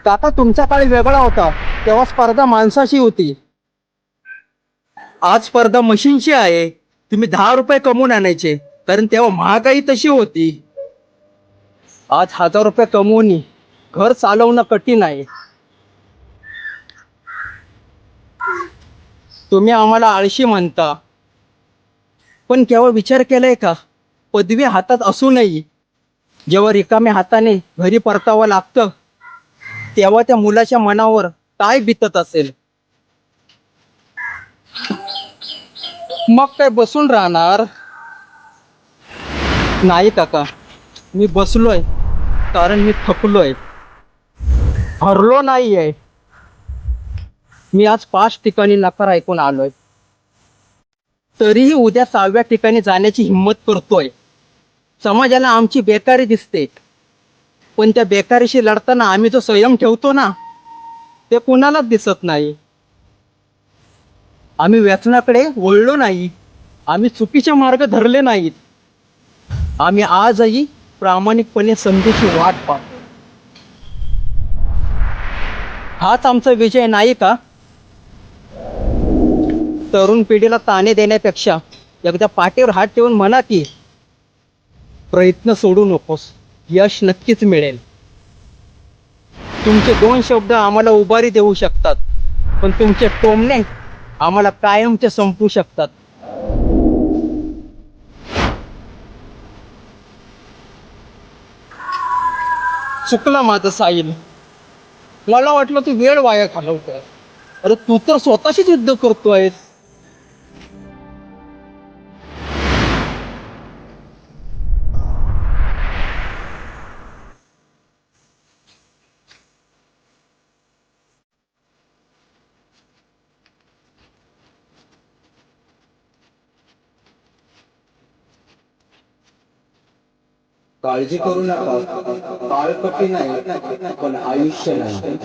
काका तुमचा काळ वेगळा होता, तेव्हा स्पर्धा माणसाशी होती. आज स्पर्धा मशीनची आहे. तुम्ही 10 रुपये कमवून आणायचे, कारण तेव्हा महागाई तशी होती. आज 1000 रुपये कमवून घर चालवणं कठीण आहे. तुम्ही आम्हाला आळशी म्हणता, पण केव्हा विचार केलाय का? पदवी हातात असूनही जेव्हा रिकाम्या हाताने घरी परतावं लागतं, तेव्हा त्या मुलाच्या मनावर काय बितत असेल. मग काय बसून राहणार? नाही काका, मी बसलोय कारण मी थकलोय, हरलो नाहीये. मी आज 5 ठिकाणी नकार ऐकून आलोय, तरीही उद्या 6व्या ठिकाणी जाण्याची हिंमत करतोय. समाजाला आमची बेकारी दिसते, पण त्या बेकारीशी लढताना आम्ही जो संयम ठेवतो ना, ते कुणालाच दिसत नाही. आम्ही व्यसनाकडे वळलो नाही, आम्ही चुकीचे मार्ग धरले नाहीत. आम्ही आजही प्रामाणिकपणे संधीची वाट पाहतो. हाच आमचा विजय नाही का? तरुण पिढीला ताणे देण्यापेक्षा एकदा पाठीवर हात ठेवून म्हणा की, प्रयत्न सोडू नकोस, यश नक्कीच मिळेल. तुमचे 2 शब्द आम्हाला उभारी देऊ शकतात, पण तुमचे टोमणे आम्हाला कायमचे संपवू शकतात. चुकलं माझं साहिल. मला वाटलं तू वेळ वाया घालवतोय. अरे तू तर स्वतःशीच युद्ध करतोय. काळजी करू नका, काळ कठीण आहे पण आयुष्य नाही.